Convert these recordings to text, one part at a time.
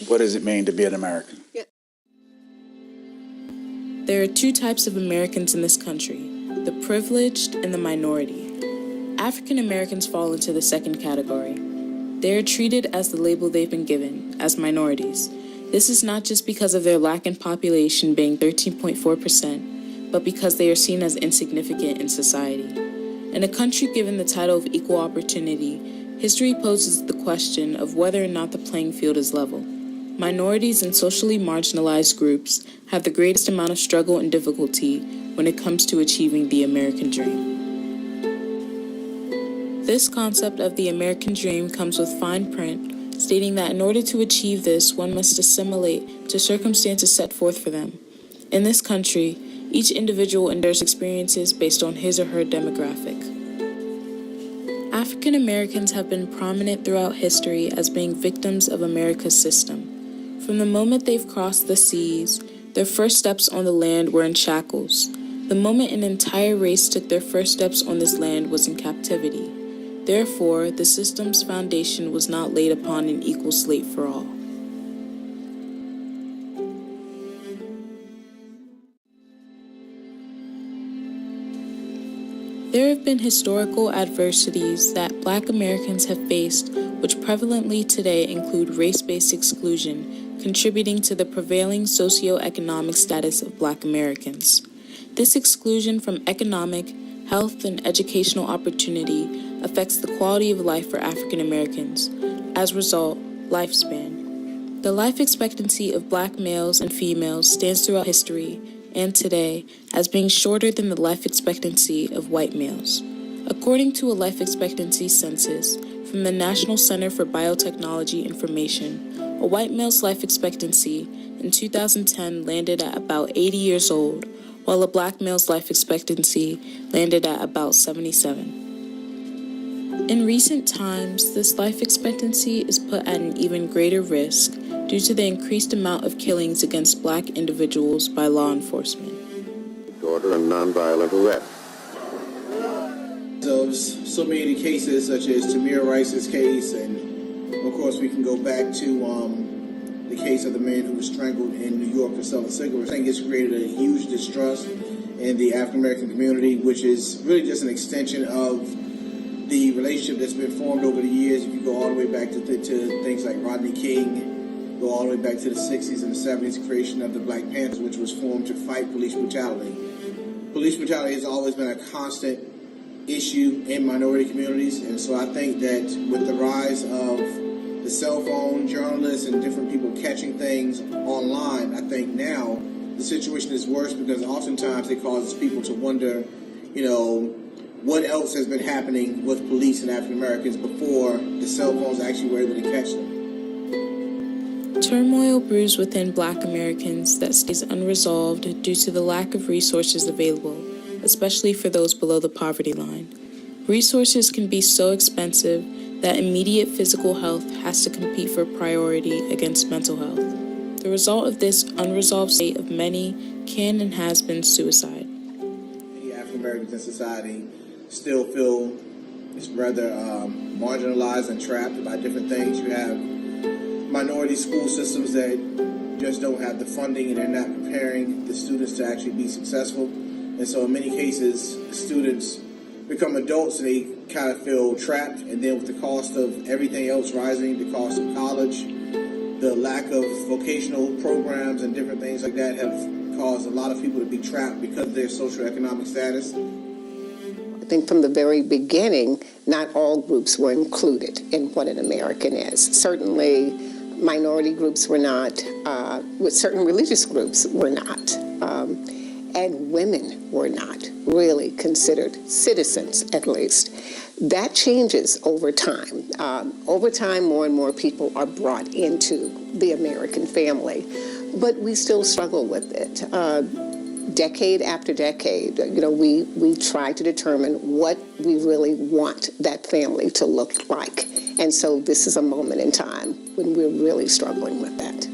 What does it mean to be an American? There are two types of Americans in this country, the privileged and the minority. African Americans fall into the second category. They are treated as the label they've been given, as minorities. This is not just because of their lack in population being 13.4%, but because they are seen as insignificant in society. In a country given the title of equal opportunity, history poses the question of whether or not the playing field is level. Minorities and socially marginalized groups have the greatest amount of struggle and difficulty when it comes to achieving the American dream. This concept of the American dream comes with fine print, stating that in order to achieve this, one must assimilate to circumstances set forth for them. In this country, each individual endures experiences based on his or her demographic. African Americans have been prominent throughout history as being victims of America's system. From the moment they've crossed the seas, their first steps on the land were in shackles. The moment an entire race took their first steps on this land was in captivity. Therefore, the system's foundation was not laid upon an equal slate for all. There have been historical adversities that Black Americans have faced, which prevalently today include race-based exclusion, contributing to the prevailing socioeconomic status of Black Americans. This exclusion from economic, health, and educational opportunity affects the quality of life for African Americans. As a result, lifespan. The life expectancy of Black males and females stands throughout history and today as being shorter than the life expectancy of white males. According to a life expectancy census from the National Center for Biotechnology Information, a white male's life expectancy in 2010 landed at about 80 years old, while a Black male's life expectancy landed at about 77. In recent times, this life expectancy is put at an even greater risk due to the increased amount of killings against Black individuals by law enforcement. Order and nonviolent arrest. Of so many cases, such as Tamir Rice's case, and of course we can go back to the case of the man who was strangled in New York for selling cigarettes. I think it's created a huge distrust in the African American community, which is really just an extension of the relationship that's been formed over the years. If you go all the way back to things like Rodney King, go all the way back to the 60s and the 70s, creation of the Black Panthers, which was formed to fight police brutality. Police brutality has always been a constant issue in minority communities, and so I think that with the rise of the cell phone, journalists, and different people catching things online, I think now the situation is worse because oftentimes it causes people to wonder, what else has been happening with police and African Americans before the cell phones actually were able to catch them. Turmoil brews within Black Americans that stays unresolved due to the lack of resources available, especially for those below the poverty line. Resources can be so expensive that immediate physical health has to compete for priority against mental health. The result of this unresolved state of many can and has been suicide. Many African Americans in society still feel it's rather marginalized and trapped by different things. You have minority school systems that just don't have the funding and they're not preparing the students to actually be successful. And so in many cases, students become adults and they kind of feel trapped. And then with the cost of everything else rising, the cost of college, the lack of vocational programs and different things like that have caused a lot of people to be trapped because of their socioeconomic status. I think from the very beginning, not all groups were included in what an American is. Certainly, minority groups were not, with certain religious groups were not, and women were not really considered citizens, at least. That changes over time. Over time, more and more people are brought into the American family, but we still struggle with it. Decade after decade, we try to determine what we really want that family to look like. And so this is a moment in time when we're really struggling with that.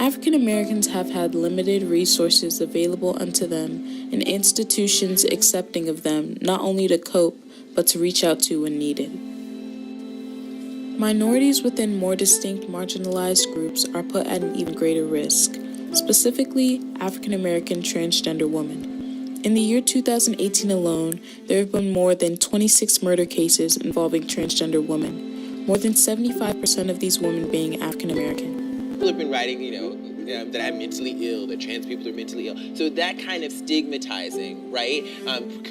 African Americans have had limited resources available unto them and institutions accepting of them, not only to cope, but to reach out to when needed. Minorities within more distinct marginalized groups are put at an even greater risk, specifically African American transgender women. In the year 2018 alone, there have been more than 26 murder cases involving transgender women, more than 75% of these women being African American. People have been writing, that I'm mentally ill, that trans people are mentally ill. So that kind of stigmatizing, right,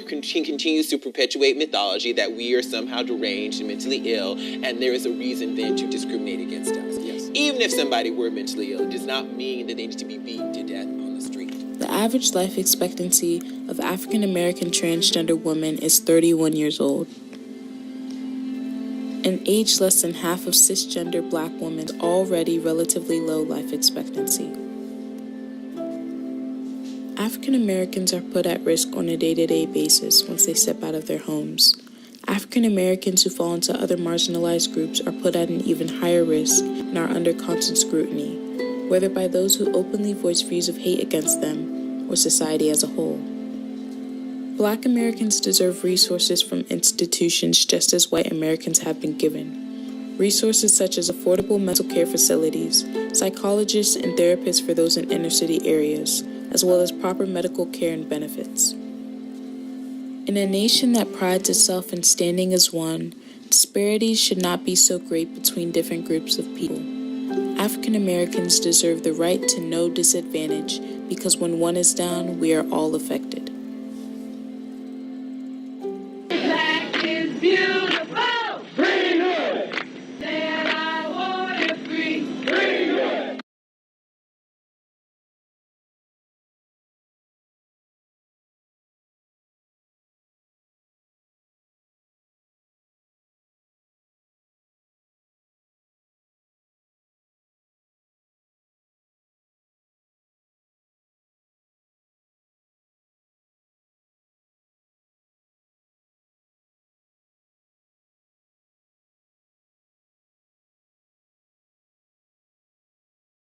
continues to perpetuate mythology that we are somehow deranged and mentally ill, and there is a reason then to discriminate against us. Yes. Even if somebody were mentally ill, it does not mean that they need to be beaten to death on the street. The average life expectancy of African American transgender women is 31 years old. An age less than half of cisgender Black women's already relatively low life expectancy. African Americans are put at risk on a day-to-day basis once they step out of their homes. African Americans who fall into other marginalized groups are put at an even higher risk and are under constant scrutiny, whether by those who openly voice views of hate against them or society as a whole. Black Americans deserve resources from institutions just as white Americans have been given. Resources such as affordable mental care facilities, psychologists and therapists for those in inner city areas, as well as proper medical care and benefits. In a nation that prides itself in standing as one, disparities should not be so great between different groups of people. African Americans deserve the right to no disadvantage because when one is down, we are all affected.